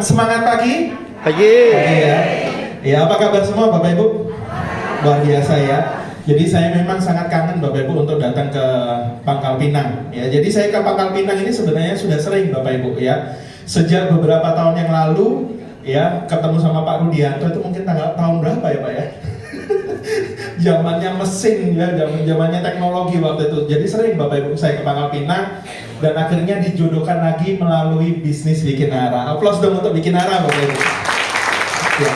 Semangat pagi. Pagi. Pagi ya. Ya, apa kabar semua Bapak Ibu? Luar biasa ya. Jadi saya memang sangat kangen Bapak Ibu untuk datang ke Pangkal Pinang. Ya, jadi saya ke Pangkal Pinang ini sebenarnya sudah sering Bapak Ibu ya. Sejak beberapa tahun yang lalu ya ketemu sama Pak Rudianto itu mungkin tahun berapa ya Pak ya? Zamannya mesin ya, zamannya teknologi waktu itu. Jadi sering Bapak Ibu saya ke Pangkal Pinang dan akhirnya dijodohkan lagi melalui bisnis Wikinara. Aplaus dong untuk Wikinara Bapak Ibu. Ya.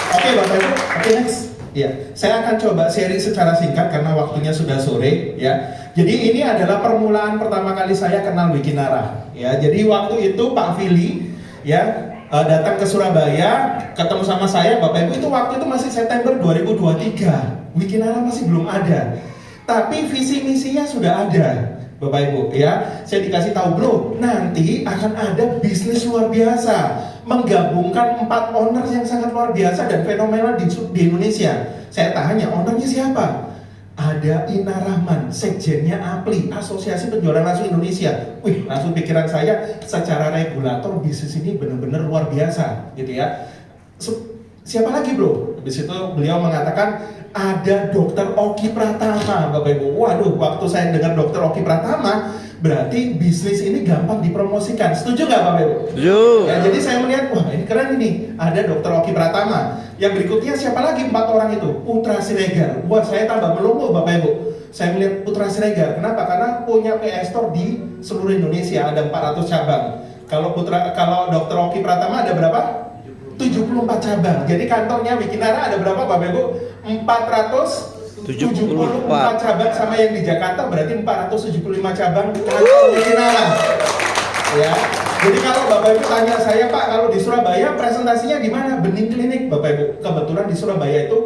Oke Bapak Ibu, oke next. Ya, saya akan coba sharing secara singkat karena waktunya sudah sore ya. Jadi ini adalah permulaan pertama kali saya kenal Wikinara. Ya, jadi waktu itu Pak Fili ya datang ke Surabaya, ketemu sama saya, Bapak Ibu itu waktu itu masih September 2023. Wikinara masih belum ada. Tapi visi misinya sudah ada. Bapak Ibu ya, saya dikasih tahu bro, nanti akan ada bisnis luar biasa menggabungkan 4 owners yang sangat luar biasa dan fenomenal di Indonesia. Saya tanya, ownernya siapa? Ada Ina Rahman, sekjennya APLI, Asosiasi Penjualan Langsung Indonesia. Wih, langsung pikiran saya secara regulator bisnis ini benar-benar luar biasa, gitu ya. Siapa lagi bro? Habis itu beliau mengatakan ada Dr. Oki Pratama, Bapak Ibu. Waduh, waktu saya dengar Dr. Oki Pratama, berarti bisnis ini gampang dipromosikan. Setuju nggak Bapak Ibu? Setuju. Ya, jadi saya melihat, wah ini keren ini. Ada Dr. Oki Pratama. Yang berikutnya siapa lagi 4 orang itu? Putra Siregar. Wah, saya tambah melumpuh Bapak Ibu. Saya melihat Putra Siregar. Kenapa? Karena punya PA Store di seluruh Indonesia, ada 400 cabang. Kalau Dr. Oki Pratama ada berapa? 74 cabang. Jadi kantornya Wikinara ada berapa Bapak Ibu? 474 cabang, sama yang di Jakarta berarti 475 cabang kantor Wikinara. Ya. Jadi kalau Bapak Ibu tanya saya, Pak, kalau di Surabaya presentasinya di mana? Bening Klinik, Bapak Ibu. Kebetulan di Surabaya itu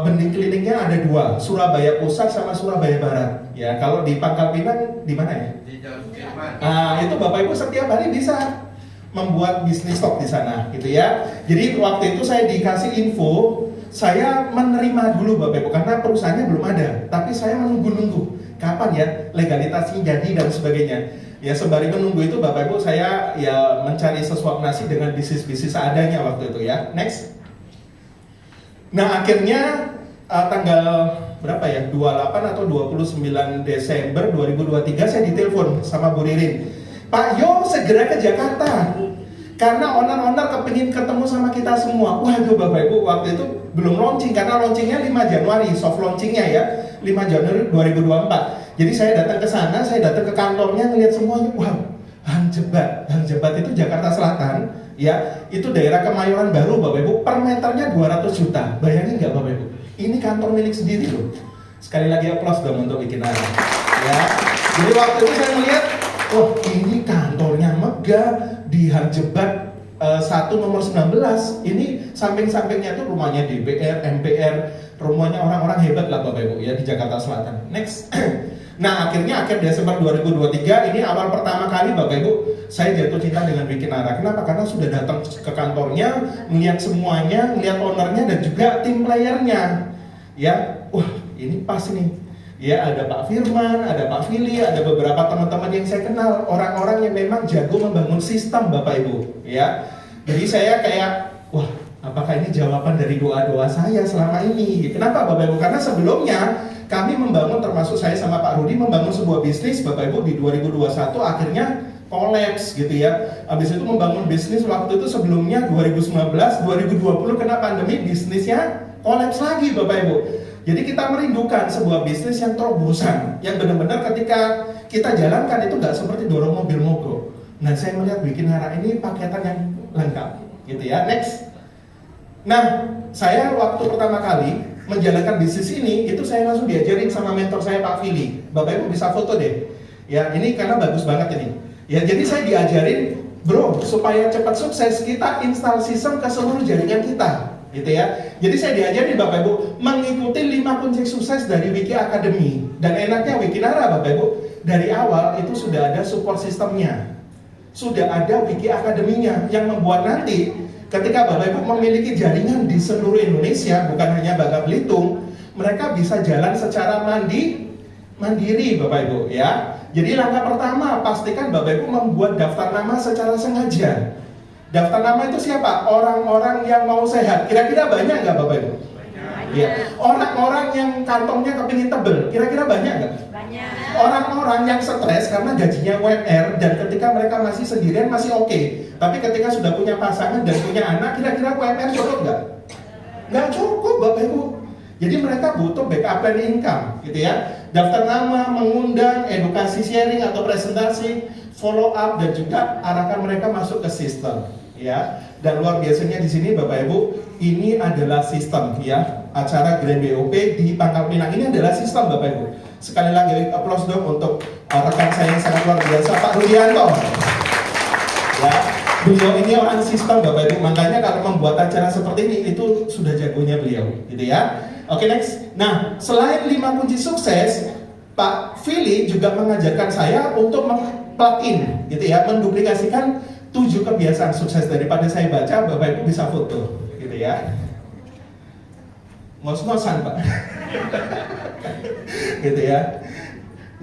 bening kliniknya ada 2, Surabaya Pusat sama Surabaya Barat. Ya, kalau di Pangkal Pinang di mana ya? Di Jalan Sudirman. Nah, itu Bapak Ibu setiap hari bisa membuat bisnis stok di sana, gitu ya. Jadi waktu itu saya dikasih info, saya menerima dulu Bapak Ibu karena perusahaannya belum ada, tapi saya menunggu-nunggu kapan ya legalitasnya jadi dan sebagainya. Ya sembari menunggu itu Bapak Ibu saya ya mencari sesuap nasi dengan bisnis-bisnis seadanya waktu itu ya. Next. Nah akhirnya tanggal berapa ya? 28 atau 29 Desember 2023 saya ditelepon sama Bu Ririn. Pak Yo segera ke Jakarta karena owner-owner kepingin ketemu sama kita semua. Waduh Bapak Ibu waktu itu belum launching karena launchingnya 5 Januari, soft launchingnya ya 5 Januari 2024. Jadi saya datang ke sana, saya datang ke kantornya ngelihat semuanya. Wow, Hang Jebat itu Jakarta Selatan ya, itu daerah Kemayoran Baru Bapak Ibu, per meternya 200 juta. Bayangin nggak Bapak Ibu? Ini kantor milik sendiri loh. Sekali lagi aplaus dong untuk Wikinara ya. Jadi waktu itu saya melihat, wah ini kantornya megah di Hang Jebat 1 nomor 19. Ini samping-sampingnya tuh rumahnya DPR, MPR, rumahnya orang-orang hebat lah Bapak Ibu ya di Jakarta Selatan. Next. Nah akhirnya akhir Desember 2023 ini awal pertama kali Bapak Ibu saya jatuh cinta dengan Wikinara. Kenapa? Karena sudah datang ke kantornya, melihat semuanya, melihat ownernya dan juga tim playernya. Ya, wah ini pas nih. Ya ada Pak Firman, ada Pak Fili, ada beberapa teman-teman yang saya kenal, orang-orang yang memang jago membangun sistem Bapak Ibu. Ya, jadi saya kayak, wah apakah ini jawaban dari doa-doa saya selama ini? Kenapa Bapak Ibu? Karena sebelumnya kami membangun, termasuk saya sama Pak Rudi membangun sebuah bisnis Bapak Ibu di 2021 akhirnya kolaps gitu ya. Habis itu membangun bisnis waktu itu sebelumnya 2019, 2020 kena pandemi, bisnisnya kolaps lagi Bapak Ibu. Jadi kita merindukan sebuah bisnis yang terobosan, yang benar-benar ketika kita jalankan itu nggak seperti dorong mobil mogok. Nah saya melihat Wikinara ini paketan yang lengkap gitu ya. Next. Nah saya waktu pertama kali menjalankan bisnis ini, itu saya langsung diajarin sama mentor saya Pak Fili. Bapak Ibu bisa foto deh. Ya ini karena bagus banget ini. Ya jadi saya diajarin, bro, supaya cepat sukses kita install sistem ke seluruh jaringan kita, gitu ya. Jadi saya diajarin Bapak Ibu mengikuti 5 kunci sukses dari Wiki Academy. Dan enaknya Wikinara Bapak Ibu dari awal itu sudah ada support sistemnya, sudah ada Wiki Academy-nya yang membuat nanti ketika Bapak Ibu memiliki jaringan di seluruh Indonesia, bukan hanya Bangka Belitung, mereka bisa jalan secara mandiri Bapak Ibu ya. Jadi langkah pertama pastikan Bapak Ibu membuat daftar nama secara sengaja. Daftar nama itu siapa? Orang-orang yang mau sehat. Kira-kira banyak nggak Bapak Ibu? Ya. Orang-orang yang kantongnya kepingin tebel. Kira-kira banyak nggak? Banyak. Orang-orang yang stres karena gajinya UMR dan ketika mereka masih sendirian masih oke. Tapi ketika sudah punya pasangan dan punya anak, kira-kira UMR cukup nggak? Nggak cukup Bapak Ibu. Jadi mereka butuh backup plan income, gitu ya. Daftar nama, mengundang, edukasi sharing atau presentasi, follow up dan juga arahkan mereka masuk ke sistem, ya. Dan luar biasanya di sini Bapak Ibu, ini adalah sistem, ya. Acara Grand BOP di Pangkal Pinang ini adalah sistem Bapak Ibu. Sekali lagi applause dong untuk rekan saya yang sangat luar biasa, Pak Rudianto. Ya, beliau ini orang sistem Bapak Ibu, makanya kalau membuat acara seperti ini itu sudah jagonya beliau, gitu ya. Oke, next. Nah, selain 5 kunci sukses, Pak Philly juga mengajarkan saya untuk plug-in, gitu ya, menduplikasikan 7 kebiasaan sukses. Daripada saya baca, Bapak Ibu bisa foto, gitu ya. Ngos-ngosan Pak. Gitu ya.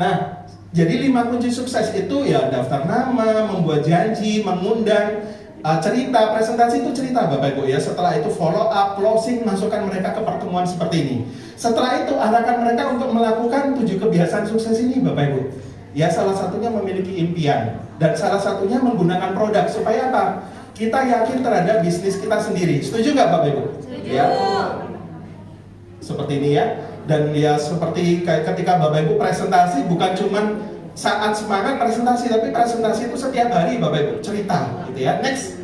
Nah, jadi 5 kunci sukses itu ya daftar nama, membuat janji, mengundang, cerita, presentasi itu cerita Bapak Ibu ya. Setelah itu follow up, closing, masukkan mereka ke pertemuan seperti ini. Setelah itu arahkan mereka untuk melakukan 7 kebiasaan sukses ini Bapak Ibu. Ya, salah satunya memiliki impian dan salah satunya menggunakan produk supaya apa? Kita yakin terhadap bisnis kita sendiri. Setuju nggak Bapak Ibu? Setuju. Ya. Seperti ini ya. Dan ya seperti ketika Bapak Ibu presentasi bukan cuman saat semangat presentasi, tapi presentasi itu setiap hari Bapak Ibu cerita, gitu ya. Next.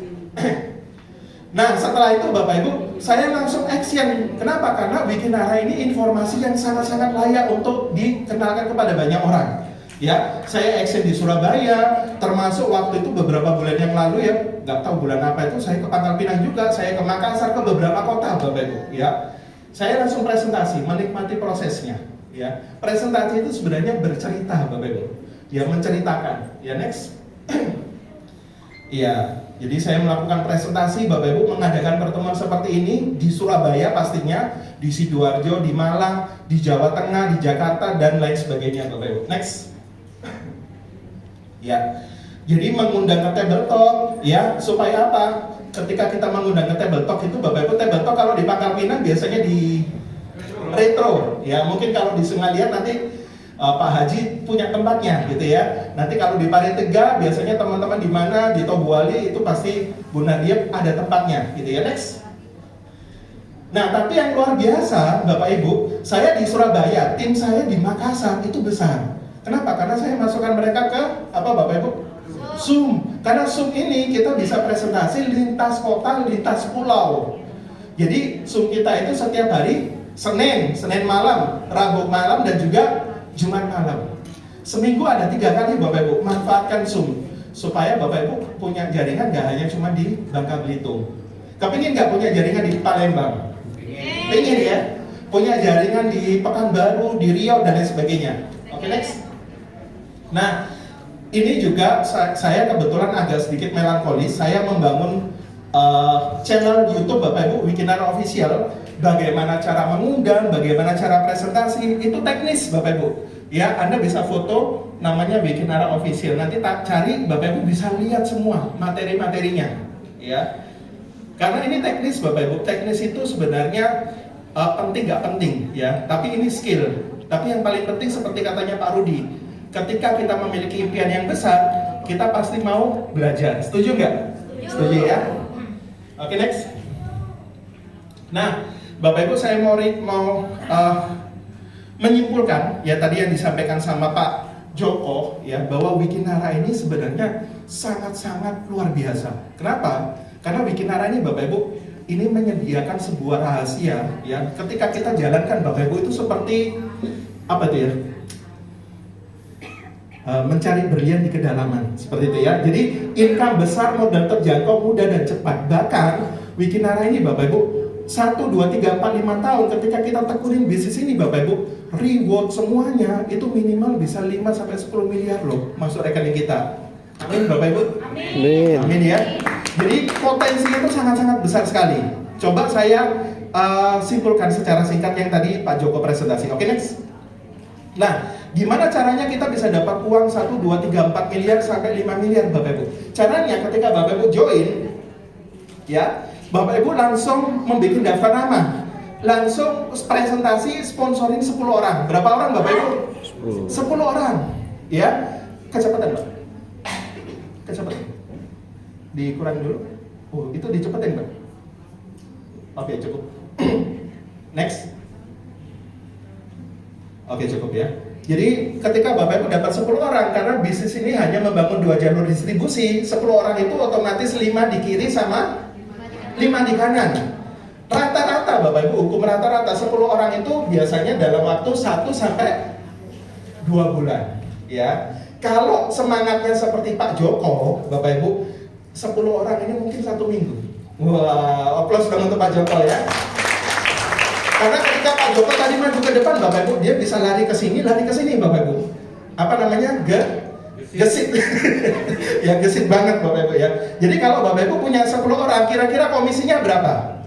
Nah, setelah itu Bapak Ibu, saya langsung action. Kenapa? Karena Wikinara ini informasi yang sangat-sangat layak untuk dikenalkan kepada banyak orang. Ya, saya action di Surabaya, termasuk waktu itu beberapa bulan yang lalu ya, nggak tahu bulan apa itu, saya ke Pangkal Pinang juga, saya ke Makassar, ke beberapa kota Bapak Ibu. Ya, saya langsung presentasi, menikmati prosesnya. Ya, presentasi itu sebenarnya bercerita Bapak Ibu. Ya, menceritakan. Ya, next. Ya, jadi saya melakukan presentasi, Bapak Ibu mengadakan pertemuan seperti ini di Surabaya pastinya, di Sidoarjo, di Malang, di Jawa Tengah, di Jakarta dan lain sebagainya Bapak Ibu. Next. Ya, jadi mengundang ke table talk, ya supaya apa? Ketika kita mengundang ke table talk itu Bapak Ibu, table talk kalau di Pangkal Pinang biasanya di retro, ya mungkin kalau di Sengalian nanti Pak Haji punya tempatnya gitu ya. Nanti kalau di Paritega biasanya teman-teman di mana di Tobuali itu pasti Bu Nadia ada tempatnya gitu ya. Next. Nah, tapi yang luar biasa Bapak Ibu, saya di Surabaya, tim saya di Makassar itu besar. Kenapa? Karena saya masukkan mereka ke apa Bapak Ibu? Zoom. Karena Zoom ini kita bisa presentasi lintas kota, lintas pulau. Jadi Zoom kita itu setiap hari Senin malam, Rabu malam dan juga Jumat malam. Seminggu ada 3 kali Bapak Ibu, manfaatkan Zoom supaya Bapak Ibu punya jaringan gak hanya cuma di Bangka Belitung. Kepingin gak punya jaringan di Palembang? Pengen ya? Punya jaringan di Pekanbaru, di Riau dan lain sebagainya. Oke, next. Nah, ini juga saya kebetulan agak sedikit melankolis. Saya membangun channel YouTube Bapak Ibu Wikinara Official. Bagaimana cara mengundang, bagaimana cara presentasi, itu teknis Bapak Ibu. Ya, Anda bisa foto namanya Wikinara Official. Nanti tak cari Bapak Ibu bisa lihat semua materi-materinya. Ya. Karena ini teknis Bapak Ibu. Teknis itu sebenarnya penting nggak penting ya, tapi ini skill. Tapi yang paling penting seperti katanya Pak Rudi, ketika kita memiliki impian yang besar, kita pasti mau belajar. Setuju nggak? Setuju ya? Oke, next. Nah, Bapak Ibu saya mau menyimpulkan ya tadi yang disampaikan sama Pak Joko ya, bahwa Wikinara ini sebenarnya sangat-sangat luar biasa. Kenapa? Karena Wikinara ini Bapak Ibu ini menyediakan sebuah rahasia ya. Ketika kita jalankan Bapak Ibu itu seperti apa tuh ya? Mencari berlian di kedalaman seperti itu ya. Jadi income besar, modal terjangkau, mudah dan cepat. Bahkan Wikinara ini Bapak Ibu 1, 2, 3, 4, 5 tahun ketika kita tekunin bisnis ini Bapak Ibu, reward semuanya itu minimal bisa 5 sampai 10 miliar loh masuk rekening kita. Amin Bapak Ibu. Amin. Amin ya. Jadi potensinya itu sangat-sangat besar sekali. Coba saya simpulkan secara singkat yang tadi Pak Joko presentasi. Oke, next. Nah, gimana caranya kita bisa dapat uang 1, 2, 3, 4 miliar sampai 5 miliar Bapak Ibu? Caranya ketika Bapak Ibu join ya. Bapak Ibu langsung membuat daftar nama, langsung presentasi sponsorin 10 orang. Berapa orang Bapak Ibu? 10 orang, ya. Kecepatan Mbak, kecepatan. Dikurangi dulu. Oh, itu dicepetin Mbak. Oke, cukup. Next. Oke, cukup ya. Jadi ketika Bapak Ibu dapat 10 orang, karena bisnis ini hanya membangun 2 jalur distribusi, 10 orang itu otomatis 5 di kiri sama 5 di kanan. Rata-rata Bapak Ibu, hukum rata-rata 10 orang itu biasanya dalam waktu 1 sampai 2 bulan, ya. Kalau semangatnya seperti Pak Joko, Bapak Ibu, 10 orang ini mungkin 1 minggu. Wah, aplaus dong untuk Pak Joko ya. Karena ketika Pak Joko tadi maju ke depan, Bapak Ibu, dia bisa lari ke sini, Bapak Ibu. Apa namanya? Gesit. Ya, gesit banget Bapak Ibu ya. Jadi kalau Bapak Ibu punya 10 orang, kira-kira komisinya berapa?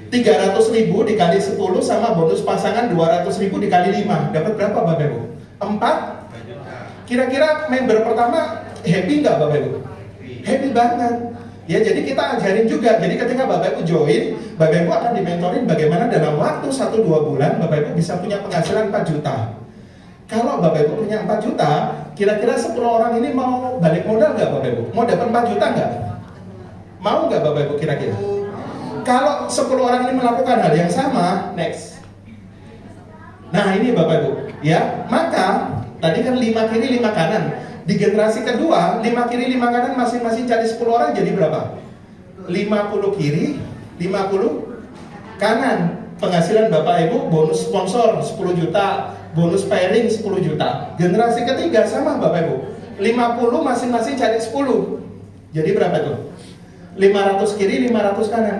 300.000 dikali 10 sama bonus pasangan 200.000 dikali 5. Dapat berapa Bapak Ibu? 4. Kira-kira member pertama happy nggak Bapak Ibu? Happy banget. Ya, jadi kita ajarin juga. Jadi ketika Bapak Ibu join, Bapak Ibu akan dimentorin bagaimana dalam waktu 1-2 bulan Bapak Ibu bisa punya penghasilan 4 juta. Kalau Bapak Ibu punya 4 juta, kira-kira 10 orang ini mau balik modal nggak Bapak Ibu? Mau dapat 4 juta nggak? Mau nggak Bapak Ibu kira-kira? Kalau 10 orang ini melakukan hal yang sama, next. Nah ini Bapak Ibu, ya. Maka tadi kan 5 kiri 5 kanan. Di generasi kedua, 5 kiri 5 kanan masing-masing cari 10 orang jadi berapa? 50 kiri, 50 kanan. Penghasilan Bapak Ibu bonus sponsor 10 juta, bonus pairing 10 juta. Generasi ketiga sama Bapak Ibu, 50 masing-masing cari 10. Jadi berapa itu? 500 kiri, 500 kanan.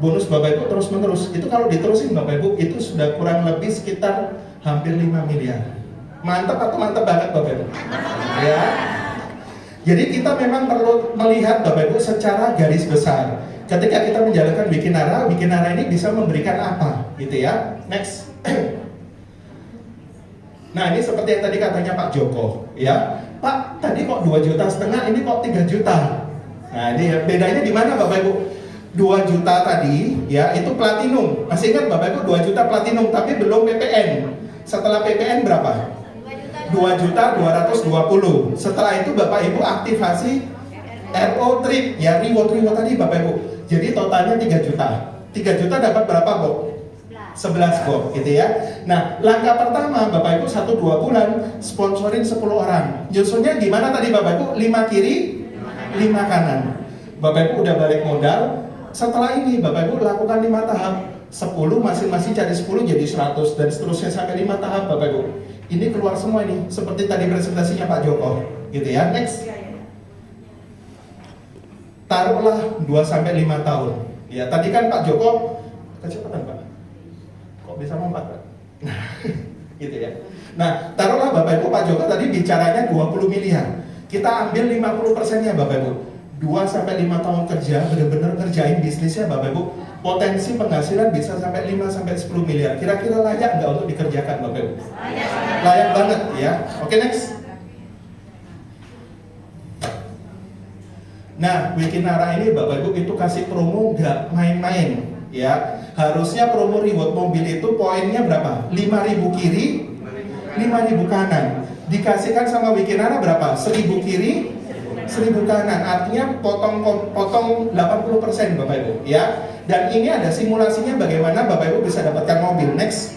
Bonus Bapak Ibu terus menerus. Itu kalau diterusin Bapak Ibu, itu sudah kurang lebih sekitar hampir 5 miliar. Mantap atau mantap banget Bapak Ibu? Ya. Jadi kita memang perlu melihat Bapak Ibu secara garis besar. Ketika kita menjalankan Wikinara ini bisa memberikan apa, gitu ya. Next. Nah ini seperti yang tadi katanya Pak Joko, ya. Pak, tadi kok 2,5 juta, ini kok 3 juta. Nah ini bedanya di mana Bapak Ibu? 2 juta tadi, ya itu platinum. Masih ingat Bapak Ibu 2 juta platinum, tapi belum PPN. Setelah PPN berapa? 2.220. Setelah itu Bapak Ibu aktivasi RO trip, ya reward tadi Bapak Ibu. Jadi totalnya 3 juta. 3 juta dapat berapa Bob? 11 Bob, gitu ya. Nah, langkah pertama Bapak Ibu 1-2 bulan sponsorin 10 orang. Nyusunnya gimana tadi Bapak Ibu? 5 kiri, 5 kanan. Bapak Ibu udah balik modal. Setelah ini Bapak Ibu lakukan 5 tahap. 10 masing-masing cari 10 jadi 100 dan seterusnya sampai 5 tahap Bapak Ibu. Ini keluar semua ini seperti tadi presentasinya Pak Joko, gitu ya. Next. Taruhlah 2-5 tahun. Ya, tadi kan Pak Joko kecepatan Pak. Kok bisa lompat Pak? Gitu ya. Nah, taruhlah Bapak Ibu Pak Joko tadi bicaranya 20 miliar. Kita ambil 50%-nya Bapak Ibu. 2-5 tahun kerja, benar-benar kerjain bisnisnya Bapak Ibu. Potensi penghasilan bisa sampai 5-10 miliar. Kira-kira layak nggak untuk dikerjakan Bapak Ibu? Layak banget ya. Oke, next. Nah, Wikinara ini Bapak Ibu itu kasih promo nggak main-main ya. Harusnya promo reward mobil itu poinnya berapa? 5.000 kiri, 5.000 kanan. Dikasihkan sama Wikinara berapa? 1.000 kiri, 1.000 kanan. Artinya potong 80% Bapak Ibu ya. Dan ini ada simulasinya bagaimana Bapak Ibu bisa dapatkan mobil. Next.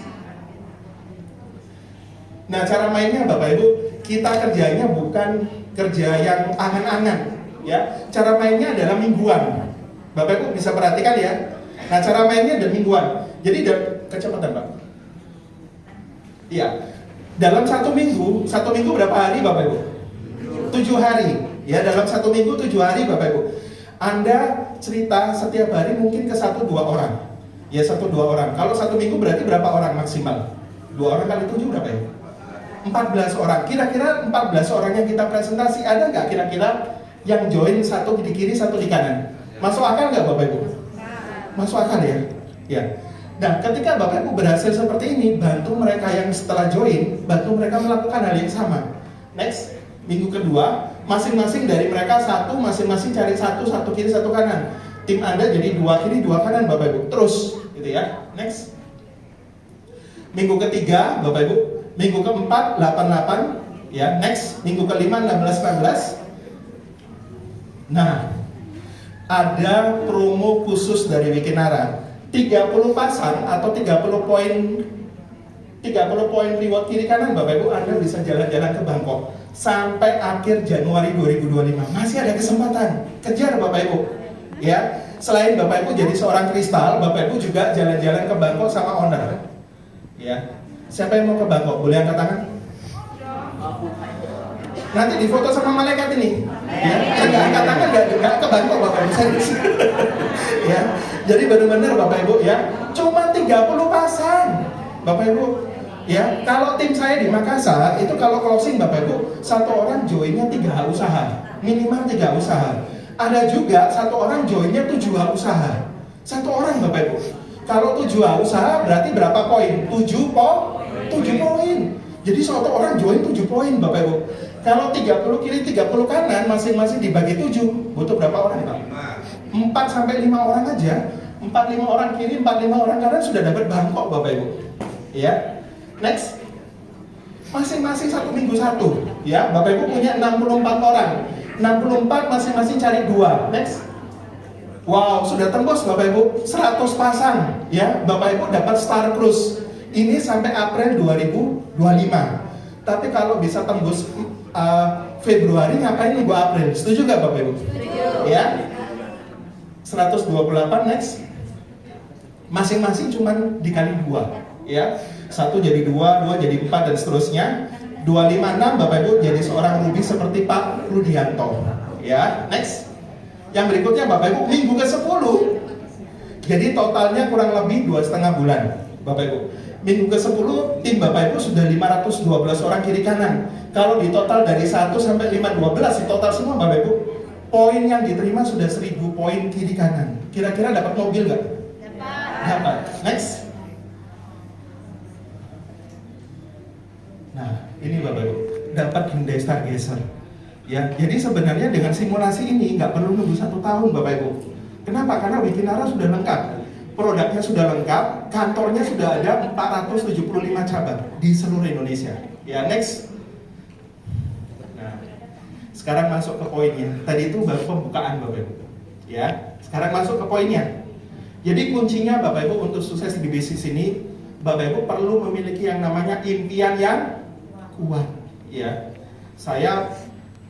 Nah, cara mainnya Bapak Ibu, kita kerjanya bukan kerja yang angan-angan ya. Cara mainnya adalah mingguan. Bapak Ibu bisa perhatikan ya. Nah, cara mainnya adalah mingguan. Jadi kecepatan Pak. Iya. Dalam satu minggu berapa hari Bapak Ibu? 7 hari. Ya, dalam 1 minggu 7 hari Bapak Ibu. Anda cerita setiap hari mungkin ke 1-2 orang. Ya, 1-2 orang. Kalau 1 minggu berarti berapa orang maksimal? 2 orang kali 7 berapa ya? 14 orang. Kira-kira 14 orang yang kita presentasi, ada nggak kira-kira yang join 1 di kiri, 1 di kanan? Masuk akal nggak Bapak Ibu? Masuk akal ya? Ya. Nah, ketika Bapak Ibu berhasil seperti ini, bantu mereka yang setelah join, bantu mereka melakukan hal yang sama. Next. Minggu kedua, masing-masing dari mereka masing-masing cari 1 kiri 1 kanan. Tim Anda jadi 2 kiri 2 kanan Bapak Ibu. Terus gitu ya. Next. Minggu ketiga Bapak Ibu, minggu keempat 88 ya. Next, minggu kelima 16. Nah, ada promo khusus dari Wikinara. 30 pasang atau 30 poin reward kiri kanan Bapak Ibu, Anda bisa jalan-jalan ke Bangkok sampai akhir Januari 2025. Masih ada kesempatan. Kejar Bapak Ibu. Ya, selain Bapak Ibu jadi seorang kristal, Bapak Ibu juga jalan-jalan ke Bangkok sama owner. Ya. Siapa yang mau ke Bangkok? Boleh angkat tangan? Nanti difoto sama malaikat ini. Ya, enggak angkat tangan enggak ke Bangkok Bapak Ibu serius. Ya. Jadi benar-benar Bapak Ibu ya, cuma 30 pasang. Bapak Ibu, ya, kalau tim saya di Makassar itu kalau closing Bapak Ibu, satu orang joinnya 3 usaha, minimal 3 usaha. Ada juga satu orang joinnya 7 usaha. Satu orang Bapak Ibu. Kalau 7 usaha berarti berapa poin? 7 poin. Jadi satu orang join 7 poin Bapak Ibu. Kalau 30 kiri 30 kanan masing-masing dibagi 7, butuh berapa orang Pak? 4 sampai 5 orang aja. 4-5 orang kiri, 4-5 orang kanan sudah dapat Bangkok Bapak Ibu. Ya. Next. Masing-masing 1 minggu 1. Ya, Bapak Ibu punya 64 orang. 64 masing-masing cari 2. Next. Wow, sudah tembus Bapak Ibu 100 pasang ya. Bapak Ibu dapat Star Cruise. Ini sampai April 2025. Tapi kalau bisa tembus Februari ngapain nunggu April? Setuju gak Bapak Ibu? Setuju. Ya. 128 next. Masing-masing cuman dikali 2 ya. 1 jadi 2, 2 jadi 4 dan seterusnya. 256 Bapak Ibu jadi seorang ruby seperti Pak Rudianto. Ya, next. Yang berikutnya Bapak Ibu minggu ke-10. Jadi totalnya kurang lebih 2,5 bulan Bapak Ibu. Minggu ke-10 tim Bapak Ibu sudah 512 orang kiri kanan. Kalau di total dari 1 sampai 512 di total semua Bapak Ibu, poin yang diterima sudah 1000 poin kiri kanan. Kira-kira dapat mobil nggak? Dapat. Next. Nah, ini Bapak Ibu, dapat Hyundai Stargazer. Ya, jadi sebenarnya dengan simulasi ini nggak perlu nunggu 1 tahun Bapak Ibu. Kenapa? Karena Wikinara sudah lengkap, produknya sudah lengkap, kantornya sudah ada 475 cabang di seluruh Indonesia. Ya, next. Nah, sekarang masuk ke poinnya. Tadi itu baru pembukaan Bapak Ibu. Ya, sekarang masuk ke poinnya. Jadi kuncinya Bapak Ibu untuk sukses di bisnis ini, Bapak Ibu perlu memiliki yang namanya impian yang kuat. Ya, saya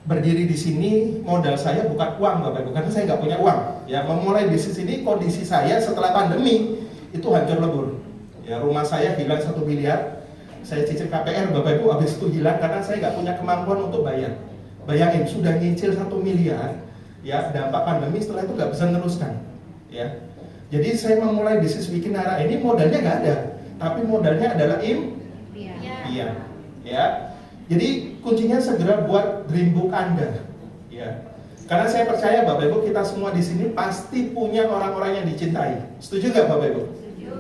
berdiri di sini, modal saya bukan uang Bapak Ibu, karena saya nggak punya uang. Ya, memulai bisnis ini kondisi saya setelah pandemi itu hancur lebur. Ya, rumah saya hilang 1 miliar. Saya cicil KPR Bapak Ibu, habis itu hilang karena saya nggak punya kemampuan untuk bayar. Bayangin, sudah nyicil 1 miliar, ya dampak pandemi setelah itu nggak bisa meneruskan. Ya, jadi saya memulai bisnis Wikinara ini modalnya nggak ada, tapi modalnya adalah impian. Ya. Jadi kuncinya segera buat dream book Anda, ya. Karena saya percaya Bapak Ibu kita semua di sini pasti punya orang-orang yang dicintai. Setuju nggak Bapak Ibu?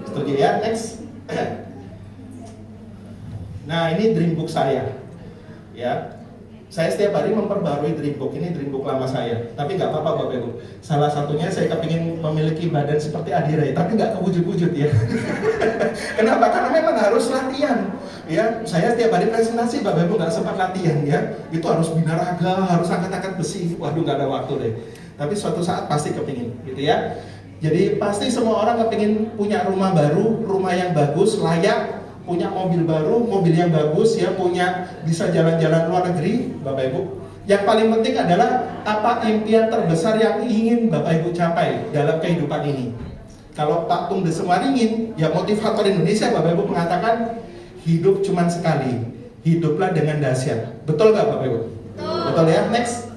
Setuju ya. Next. Nah ini dream book saya, ya. Saya setiap hari memperbarui dream book. Ini dream book lama saya. Tapi nggak apa-apa Bapak Ibu. Salah satunya saya kepingin memiliki badan seperti Adi Ray, tapi nggak kewujud-wujud ya. Kenapa? Karena memang harus latihan. Ya, saya setiap hari presentasi Bapak Ibu nggak sempat latihan ya. Itu harus binaraga, harus angkat-angkat besi. Waduh nggak ada waktu deh. Tapi suatu saat pasti kepingin, gitu ya. Jadi pasti semua orang kepingin punya rumah baru, rumah yang bagus, layak, punya mobil baru, mobil yang bagus ya, punya bisa jalan-jalan luar negeri, Bapak Ibu. Yang paling penting adalah apa impian terbesar yang ingin Bapak Ibu capai dalam kehidupan ini. Kalau Pak Tung Desemwaringin, ya motivator Indonesia Bapak Ibu mengatakan hidup cuma sekali, hiduplah dengan dahsyat. Betul nggak Bapak Ibu? Betul ya. Next.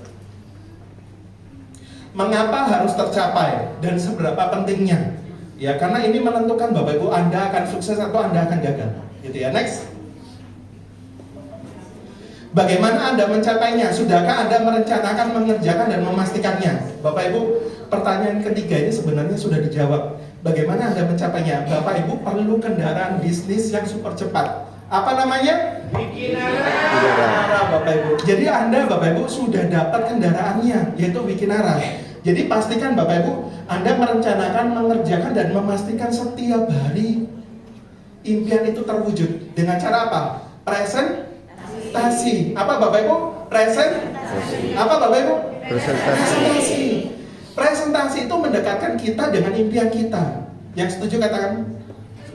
Mengapa harus tercapai dan seberapa pentingnya? Ya, karena ini menentukan Bapak Ibu Anda akan sukses atau Anda akan gagal. Gitu ya. Next. Bagaimana Anda mencapainya? Sudahkah Anda merencanakan, mengerjakan dan memastikannya? Bapak Ibu, pertanyaan ketiga ini sebenarnya sudah dijawab. Bagaimana Anda mencapainya? Bapak Ibu perlu kendaraan bisnis yang super cepat. Apa namanya? Wikinara. Bapak Ibu. Jadi Anda Bapak Ibu sudah dapat kendaraannya, yaitu Wikinara. Jadi pastikan Bapak Ibu, Anda merencanakan, mengerjakan, dan memastikan setiap hari impian itu terwujud. Dengan cara apa? Presentasi. Apa Bapak Ibu? Apa Bapak Ibu? Presentasi. Presentasi itu mendekatkan kita dengan impian kita. Yang setuju katakan?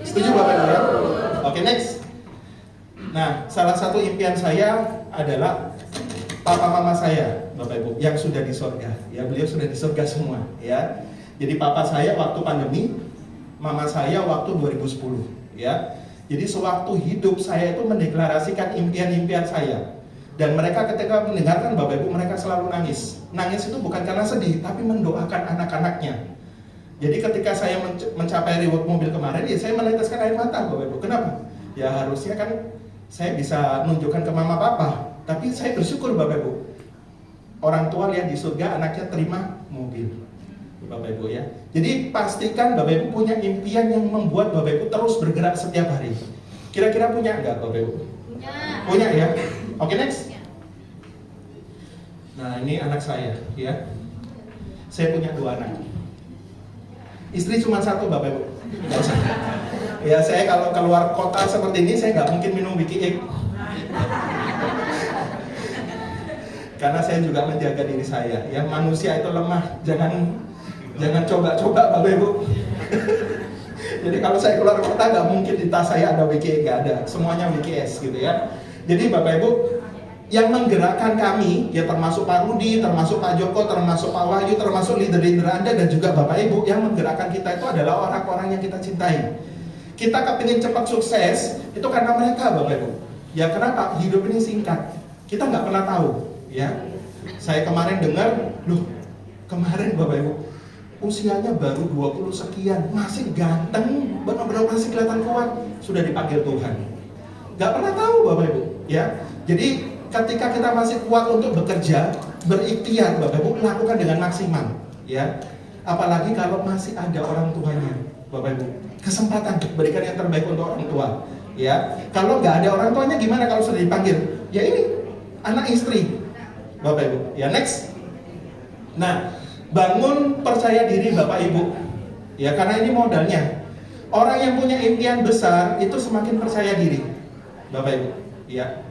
Setuju Bapak Ibu ya? Oke, next. Nah, salah satu impian saya adalah papa mama saya, Bapak Ibu, yang sudah di surga. Ya, beliau sudah di surga semua, ya. Jadi papa saya waktu pandemi, mama saya waktu 2010, ya. Jadi sewaktu hidup saya itu mendeklarasikan impian-impian saya. Dan mereka ketika mendengarkan Bapak Ibu, mereka selalu nangis. Nangis itu bukan karena sedih, tapi mendoakan anak-anaknya. Jadi ketika saya mencapai reward mobil kemarin, ya saya meneteskan air mata, Bapak Ibu. Kenapa? Ya harusnya kan saya bisa nunjukkan ke mama papa. Tapi saya bersyukur Bapak Ibu, orang tua lihat di surga anaknya terima mobil, Bapak Ibu ya. Jadi pastikan Bapak Ibu punya impian yang membuat Bapak Ibu terus bergerak setiap hari. Kira-kira punya enggak Bapak Ibu? Punya ya. Oke, next. Nah, ini anak saya ya. Saya punya 2 anak. Istri cuma 1 Bapak Ibu. Enggak usah. Ya, saya kalau keluar kota seperti ini saya nggak mungkin minum Wiki. Karena saya juga menjaga diri saya. Ya, manusia itu lemah. Jangan coba-coba Bapak Ibu. Jadi kalau saya keluar kota nggak mungkin di tas saya ada Wiki, nggak ada. Semuanya WKS gitu ya. Jadi Bapak Ibu, yang menggerakkan kami, ya termasuk Pak Rudi, termasuk Pak Joko, termasuk Pak Wahyu, termasuk leader-leader Anda dan juga Bapak Ibu, yang menggerakkan kita itu adalah orang-orang yang kita cintai. Kita kepingin cepat sukses, itu karena mereka Bapak Ibu. Ya kenapa? Hidup ini singkat. Kita nggak pernah tahu. Ya, saya kemarin dengar, kemarin Bapak Ibu, usianya baru 20 sekian, masih ganteng, benar-benar masih kelihatan kuat, sudah dipanggil Tuhan. Gak pernah tahu Bapak Ibu, ya. Jadi ketika kita masih kuat untuk bekerja, berikhtiar Bapak Ibu, lakukan dengan maksimal, ya. Apalagi kalau masih ada orang tuanya, Bapak Ibu, kesempatan berikan yang terbaik untuk orang tua, ya. Kalau nggak ada orang tuanya gimana kalau sudah dipanggil? Ya ini anak istri. Bapak Ibu, ya next. Nah, bangun percaya diri Bapak Ibu, ya karena ini modalnya. Orang yang punya impian besar itu semakin percaya diri, Bapak Ibu, ya.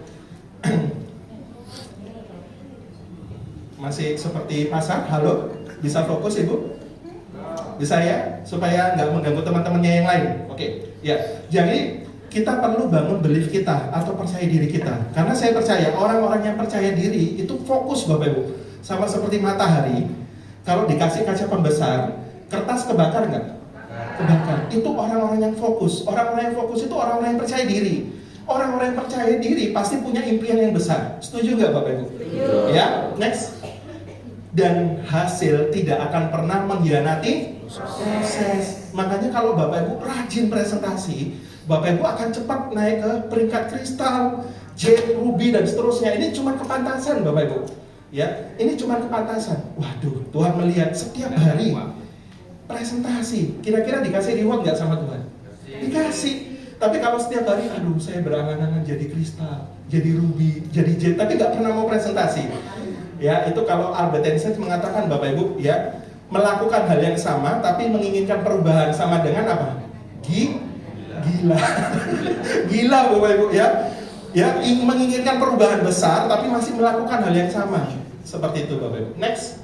Masih seperti pasar, halo, bisa fokus Ibu? Bisa ya, supaya nggak mengganggu teman-temannya yang lain. Oke, ya. Jadi kita perlu bangun belief kita atau percaya diri kita. Karena saya percaya orang-orang yang percaya diri itu fokus Bapak Ibu. Sama seperti matahari, kalau dikasih kaca pembesar, kertas kebakar nggak? Kebakar. Itu orang-orang yang fokus. Orang-orang yang fokus itu orang-orang yang percaya diri. Orang-orang yang percaya diri pasti punya impian yang besar. Setuju nggak Bapak Ibu? Ya, next. Dan hasil tidak akan pernah mengkhianati proses. Makanya kalau Bapak Ibu rajin presentasi, Bapak Ibu akan cepat naik ke peringkat kristal, jet, ruby dan seterusnya. Ini cuma kepantasan Bapak Ibu. Ya, ini cuma kepantasan. Waduh, Tuhan melihat setiap hari presentasi. Kira-kira dikasih reward nggak sama Tuhan? Dikasih. Tapi kalau setiap hari, aduh saya berangan-angan jadi kristal, jadi ruby, jadi jet, tapi nggak pernah mau presentasi. Ya, itu kalau Albert Einstein mengatakan Bapak Ibu, ya melakukan hal yang sama, tapi menginginkan perubahan sama dengan apa? Gila. Gila Bapak Ibu ya. Ya, menginginkan perubahan besar tapi masih melakukan hal yang sama. Seperti itu Bapak Ibu. Next.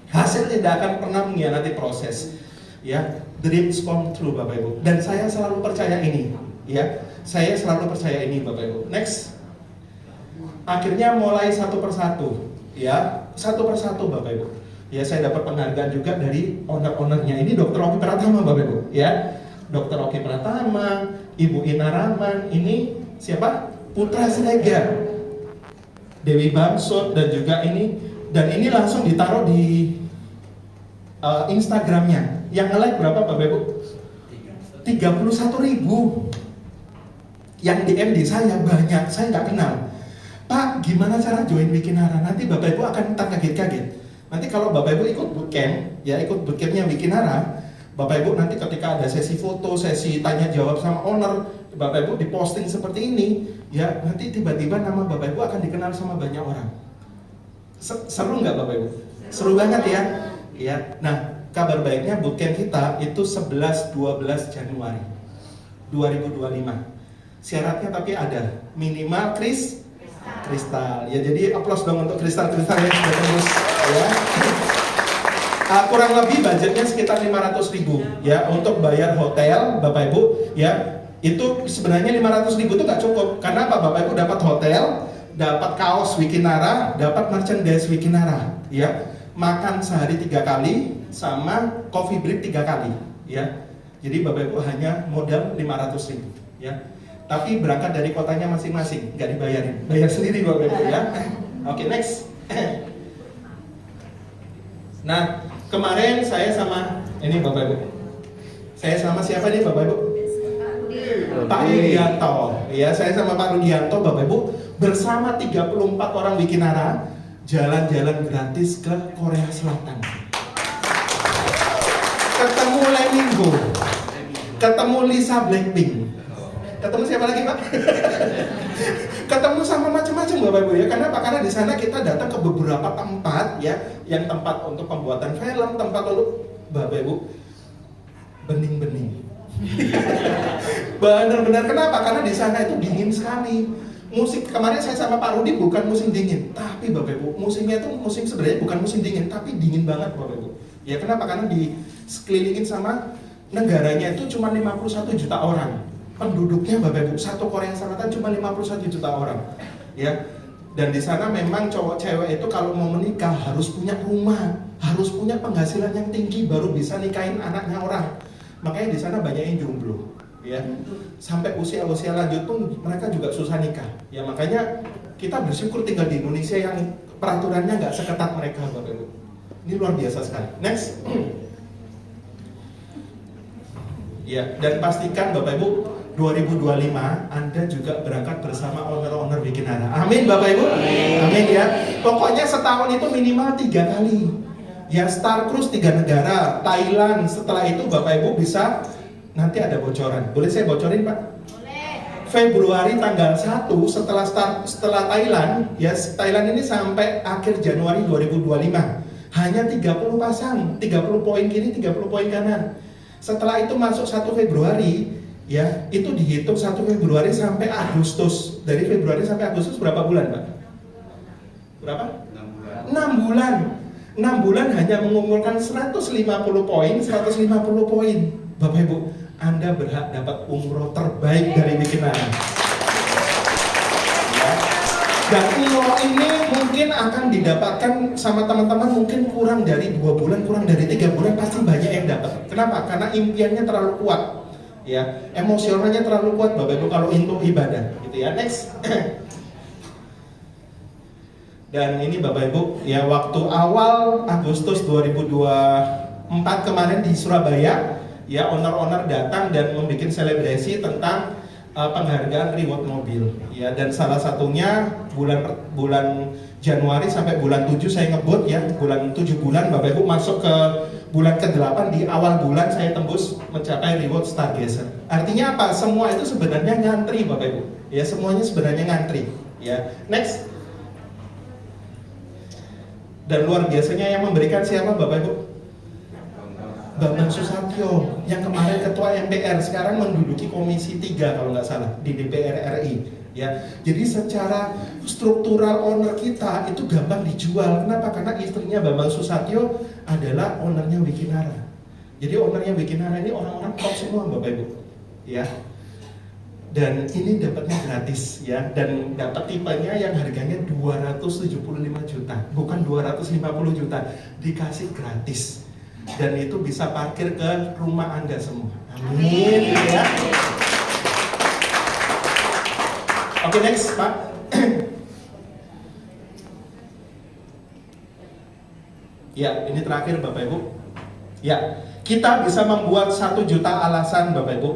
Hasil tidak akan pernah mengkhianati proses. Ya, dreams come true Bapak Ibu. Dan saya selalu percaya ini, ya. Saya selalu percaya ini Bapak Ibu. Next. Akhirnya mulai satu persatu, ya. Satu persatu Bapak Ibu. Ya, saya dapat penghargaan juga dari owner-ownernya. Ini Dr. Oki Pratama Bapak Ibu, ya. Dr. Oki Pratama, Ibu Ina Rahman, ini siapa? Putra Siregar, Dewi Bamsud dan juga ini, dan ini langsung ditaruh di Instagramnya. Yang nge-like berapa Bapak Ibu? 31.000. Yang DM di saya banyak, saya nggak kenal. Pak, gimana cara join Wikinara? Nanti Bapak Ibu akan terkaget-kaget. Nanti kalau Bapak Ibu ikut bootcamp, ya ikut bootcampnya Wikinara, Bapak Ibu nanti ketika ada sesi foto, sesi tanya jawab sama owner, Bapak Ibu diposting seperti ini, ya nanti tiba-tiba nama Bapak Ibu akan dikenal sama banyak orang. Seru nggak Bapak Ibu? Seru banget ya. Ya. Nah, kabar baiknya bootcamp kita itu 11-12 Januari 2025. Syaratnya tapi ada, minimal kristal. Ya, jadi aplaus dong untuk kristal-kristal yang sudah tembus ya. Kurang lebih budgetnya sekitar 500.000 ya untuk bayar hotel Bapak Ibu ya. Itu sebenarnya 500.000 itu nggak cukup. Karena apa? Bapak Ibu dapat hotel, dapat kaos Wikinara, dapat merchandise Wikinara ya. Makan sehari 3 kali sama coffee break 3 kali ya. Jadi Bapak Ibu hanya modal 500.000 ya. Tapi berangkat dari kotanya masing-masing, nggak dibayarin, bayar sendiri Bapak Ibu ya. Oke, next. Nah, kemarin saya sama ini Bapak Ibu. Saya sama siapa nih Bapak Ibu? Pak Rudianto. Ya, saya sama Pak Rudianto Bapak Ibu bersama 34 orang Wikinara jalan-jalan gratis ke Korea Selatan. Ketemu Lemingo. Ketemu Lisa Blackpink. Ketemu siapa lagi Pak? Ketemu sama macam-macam Bapak Ibu ya. Kenapa? Karena di sana kita datang ke beberapa tempat ya, yang tempat untuk pembuatan film, tempat untuk Bapak Ibu bening-bening. Benar-benar kenapa? Karena di sana itu dingin sekali. Musik kemarin saya sama Pak Rudi bukan musim dingin, tapi Bapak Ibu musimnya itu musim sebenarnya bukan musim dingin, tapi dingin banget Bapak Ibu. Ya kenapa? Karena dikelilingin sama negaranya itu cuma 51 juta orang. Penduduknya Bapak Ibu, satu Korea Selatan cuma 51 juta orang ya. Dan di sana memang cowok cewek itu kalau mau menikah harus punya rumah, harus punya penghasilan yang tinggi baru bisa nikahin anaknya orang. Makanya di sana banyak yang jomblo ya. Sampai usia-usia lanjut pun mereka juga susah nikah ya. Makanya kita bersyukur tinggal di Indonesia yang peraturannya nggak seketat mereka Bapak Ibu. Ini luar biasa sekali. Next. Ya, dan pastikan Bapak Ibu 2025 Anda juga berangkat bersama owner-owner Wikinara. Amin Bapak Ibu. Amin ya. Pokoknya setahun itu minimal 3 kali. Ya, Star Cruise 3 negara, Thailand. Setelah itu Bapak Ibu bisa nanti ada bocoran. Boleh saya bocorin Pak? Boleh. Februari tanggal 1 setelah Thailand, ya Thailand ini sampai akhir Januari 2025. Hanya 30 pasang, 30 poin kiri, 30 poin kanan. Setelah itu masuk 1 Februari, ya itu dihitung 1 Februari sampai Agustus. Dari Februari sampai Agustus berapa bulan Pak? Berapa? 6 bulan. 6 bulan hanya mengumpulkan 150 poin, 150 poin. Bapak Ibu, Anda berhak dapat umroh terbaik dari Wikinara. Ya. Dan umroh ini mungkin akan didapatkan sama teman-teman mungkin kurang dari 2 bulan, kurang dari 3 bulan pasti banyak yang dapat. Kenapa? Karena impiannya terlalu kuat. Ya, emosionalnya terlalu kuat Bapak Ibu kalau untuk ibadah, gitu ya. Next. Dan ini Bapak Ibu, ya waktu awal Agustus 2024 kemarin di Surabaya, ya owner-owner datang dan membuat selebrasi tentang penghargaan reward mobil. Ya, dan salah satunya bulan Januari sampai bulan 7 saya ngebut ya, bulan 7 bulan Bapak Ibu masuk ke bulan ke-8 di awal bulan saya tembus mencapai reward Stargazer. Artinya apa? Semua itu sebenarnya ngantri Bapak Ibu. Ya, semuanya sebenarnya ngantri. Ya, next. Dan luar biasanya yang memberikan siapa Bapak Ibu? Bambang Susatyo yang kemarin ketua MPR, sekarang menduduki komisi 3 kalau nggak salah di DPR RI. Ya, jadi secara struktural owner kita itu gampang dijual. Kenapa? Karena istrinya Bambang Susatyo adalah ownernya Wikinara. Jadi ownernya Wikinara ini orang-orang top semua Bapak Ibu. Ya. Dan ini dapatnya gratis ya, dan dapat tipenya yang harganya 275 juta, bukan 250 juta, dikasih gratis. Dan itu bisa parkir ke rumah Anda semua. Amin ya. Oke, next Pak. Ya, ini terakhir Bapak Ibu. Ya, kita bisa membuat 1 juta alasan Bapak Ibu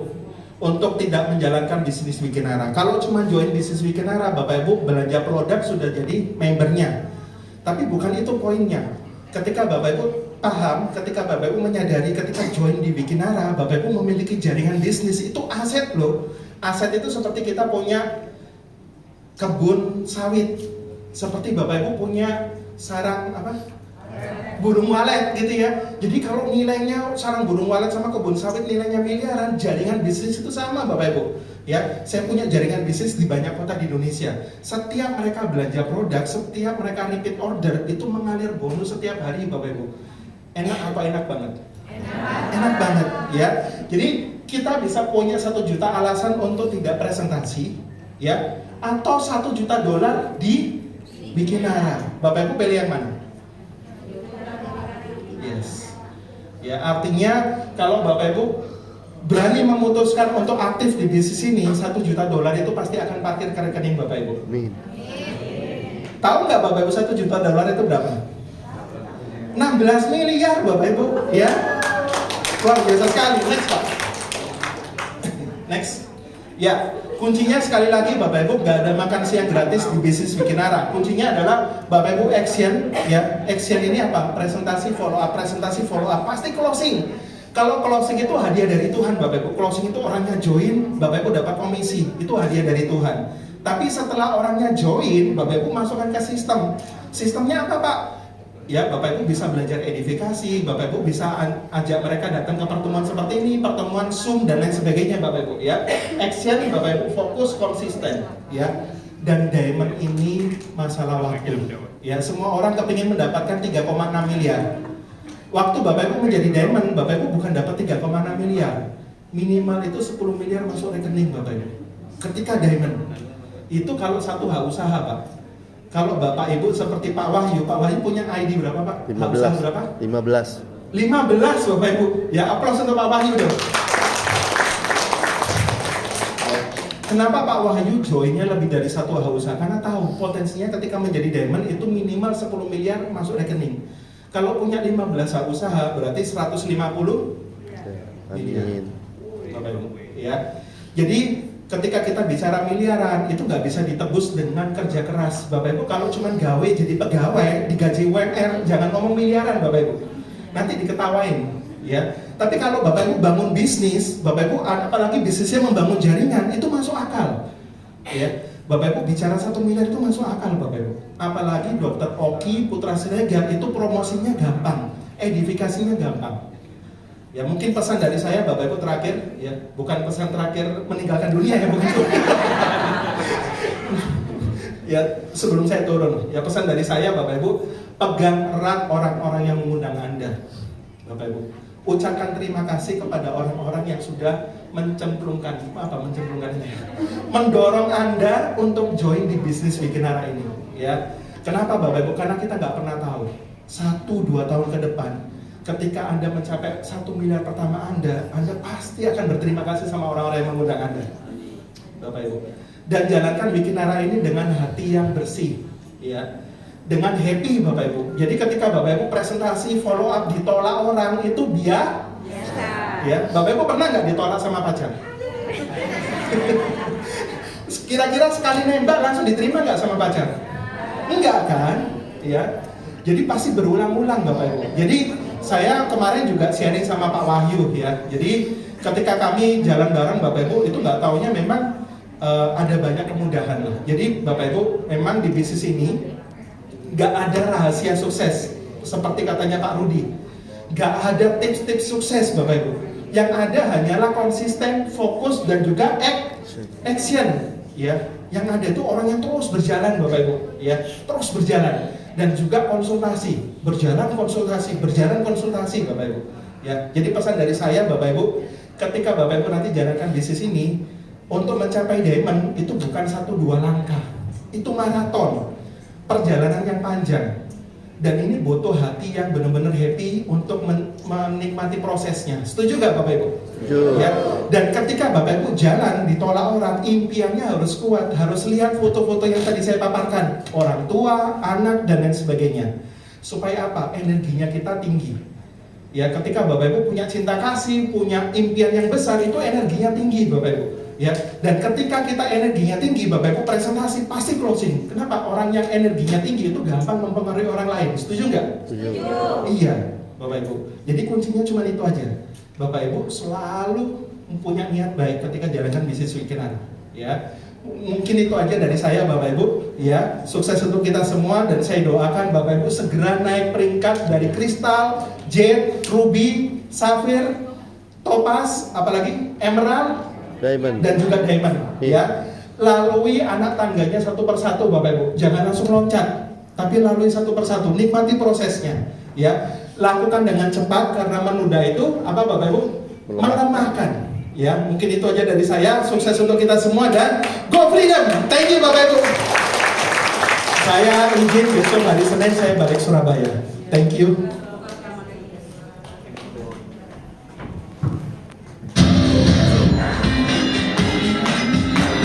untuk tidak menjalankan bisnis Wikinara. Kalau cuma join bisnis Wikinara, Bapak Ibu belanja produk sudah jadi membernya. Tapi bukan itu poinnya. Ketika Bapak Ibu paham, ketika Bapak Ibu menyadari, ketika join di Wikinara, Bapak Ibu memiliki jaringan bisnis, itu aset loh. Aset itu seperti kita punya kebun sawit, seperti Bapak Ibu punya sarang apa? burung walet gitu ya. Jadi kalau nilainya sarang burung walet sama kebun sawit nilainya miliaran, jaringan bisnis itu sama Bapak Ibu. Ya, saya punya jaringan bisnis di banyak kota di Indonesia. Setiap mereka belanja produk, setiap mereka repeat order itu mengalir bonus setiap hari Bapak Ibu. Enak apa enak banget? Enak banget ya. Jadi kita bisa punya 1 juta alasan untuk tidak presentasi ya, atau 1 juta dolar di Bikinara. Bapak Ibu pilih yang mana? Yes. Ya, artinya kalau Bapak Ibu berani memutuskan untuk aktif di bisnis ini, 1 juta dolar itu pasti akan parkir ke rekening Bapak Ibu. Amin. Tahu nggak Bapak Ibu 1 juta dolar itu berapa? 16 miliar Bapak Ibu, ya. Luar biasa sekali. Next Pak. Next. Ya, kuncinya sekali lagi Bapak Ibu nggak ada makan siang gratis di bisnis Bikinara. Kuncinya adalah Bapak Ibu action, ya. Action ini apa? Presentasi follow up, pasti closing. Kalau closing itu hadiah dari Tuhan Bapak Ibu. Closing itu orangnya join, Bapak Ibu dapat komisi. Itu hadiah dari Tuhan. Tapi setelah orangnya join, Bapak Ibu masukkan ke sistem. Sistemnya apa Pak? Ya, Bapak Ibu bisa belajar edifikasi, Bapak Ibu bisa ajak mereka datang ke pertemuan seperti ini, pertemuan Zoom dan lain sebagainya Bapak Ibu ya. Action Bapak Ibu fokus konsisten ya. Dan diamond ini masalah waktu. Ya, semua orang kepingin mendapatkan 3,6 miliar. Waktu Bapak Ibu menjadi diamond, Bapak Ibu bukan dapat 3,6 miliar. Minimal itu 10 miliar masuk rekening Bapak Ibu. Ketika diamond. Itu kalau satu usaha Pak. Kalau Bapak Ibu seperti Pak Wahyu punya ID berapa Pak? 15. Berapa? 15 Bapak Ibu. Ya, aplaus untuk Pak Wahyu dong. Kenapa Pak Wahyu joinnya lebih dari 1 usaha? Karena tahu potensinya ketika menjadi diamond itu minimal 10 miliar masuk rekening. Kalau punya 15 usaha berarti 150 miliar. Bapak Ibu, ya. Jadi ketika kita bicara miliaran itu nggak bisa ditebus dengan kerja keras Bapak Ibu. Kalau cuma gawe jadi pegawai digaji UMR, jangan ngomong miliaran Bapak Ibu, nanti diketawain ya. Tapi kalau Bapak Ibu bangun bisnis, Bapak Ibu apalagi bisnisnya membangun jaringan, itu masuk akal ya. Bapak Ibu bicara 1 miliar itu masuk akal Bapak Ibu. Apalagi Dr. Oki Putra Siregar itu promosinya gampang, edifikasinya gampang. Ya, mungkin pesan dari saya Bapak Ibu terakhir ya, bukan pesan terakhir meninggalkan dunia ya, bukan. Ya, sebelum saya turun, ya pesan dari saya Bapak Ibu, pegang erat orang-orang yang mengundang Anda. Bapak Ibu, ucapkan terima kasih kepada orang-orang yang sudah mendorong Anda untuk join di bisnis Bikinara ini ya. Kenapa Bapak Ibu? Karena kita nggak pernah tahu 1-2 tahun ke depan ketika Anda mencapai 1 miliar pertama Anda pasti akan berterima kasih sama orang-orang yang mengundang Anda Bapak Ibu. Dan jalankan Bikinara ini dengan hati yang bersih ya, dengan happy Bapak Ibu. Jadi ketika Bapak Ibu presentasi follow up ditolak orang itu biasa ya. Bapak Ibu pernah nggak ditolak sama pacar? Kira-kira sekali nembak langsung diterima nggak sama pacar? Enggak kan ya. Jadi pasti berulang-ulang Bapak Ibu. Jadi saya kemarin juga sharing sama Pak Wahyu ya. Jadi ketika kami jalan bareng Bapak Ibu itu nggak taunya memang ada banyak kemudahan lah. Jadi Bapak Ibu memang di bisnis ini nggak ada rahasia sukses seperti katanya Pak Rudi. Nggak ada tips-tips sukses Bapak Ibu. Yang ada hanyalah konsisten, fokus dan juga action ya. Yang ada itu orang yang terus berjalan Bapak Ibu ya, terus berjalan. Dan juga berjalan konsultasi Bapak Ibu ya. Jadi pesan dari saya Bapak Ibu, ketika Bapak Ibu nanti jalankan bisnis ini, untuk mencapai diamond itu bukan 1-2 langkah, itu maraton, perjalanan yang panjang. Dan ini butuh hati yang benar-benar happy untuk menikmati prosesnya. Setuju nggak Bapak Ibu? Setuju. Ya. Dan ketika Bapak Ibu jalan ditolak orang, impiannya harus kuat, harus lihat foto-foto yang tadi saya paparkan, orang tua, anak dan lain sebagainya. Supaya apa? Energinya kita tinggi. Ya, ketika Bapak Ibu punya cinta kasih, punya impian yang besar, itu energinya tinggi Bapak Ibu. Ya, dan ketika kita energinya tinggi, Bapak Ibu presentasi pasti closing. Kenapa? Orang yang energinya tinggi itu gampang mempengaruhi orang lain. Setuju nggak? Setuju. Iya, Bapak Ibu. Jadi kuncinya cuma itu aja. Bapak Ibu selalu mempunyai niat baik ketika jalankan bisnis Bikinara. Ya, Mungkin itu aja dari saya Bapak Ibu, ya. Sukses untuk kita semua dan saya doakan Bapak Ibu segera naik peringkat dari kristal, jade, ruby, safir, topaz, apalagi emerald, Diamond. dan juga diamond, ya. Lalui anak tangganya satu persatu Bapak Ibu. Jangan langsung loncat, tapi lalui satu persatu. Nikmati prosesnya, ya. Lakukan dengan cepat karena menunda itu apa Bapak Ibu? Melemahkan. Ya, mungkin itu aja dari saya. Sukses untuk kita semua dan go freedom. Thank you Bapak Ibu. Saya izin besok hari Senin saya balik Surabaya. Thank you.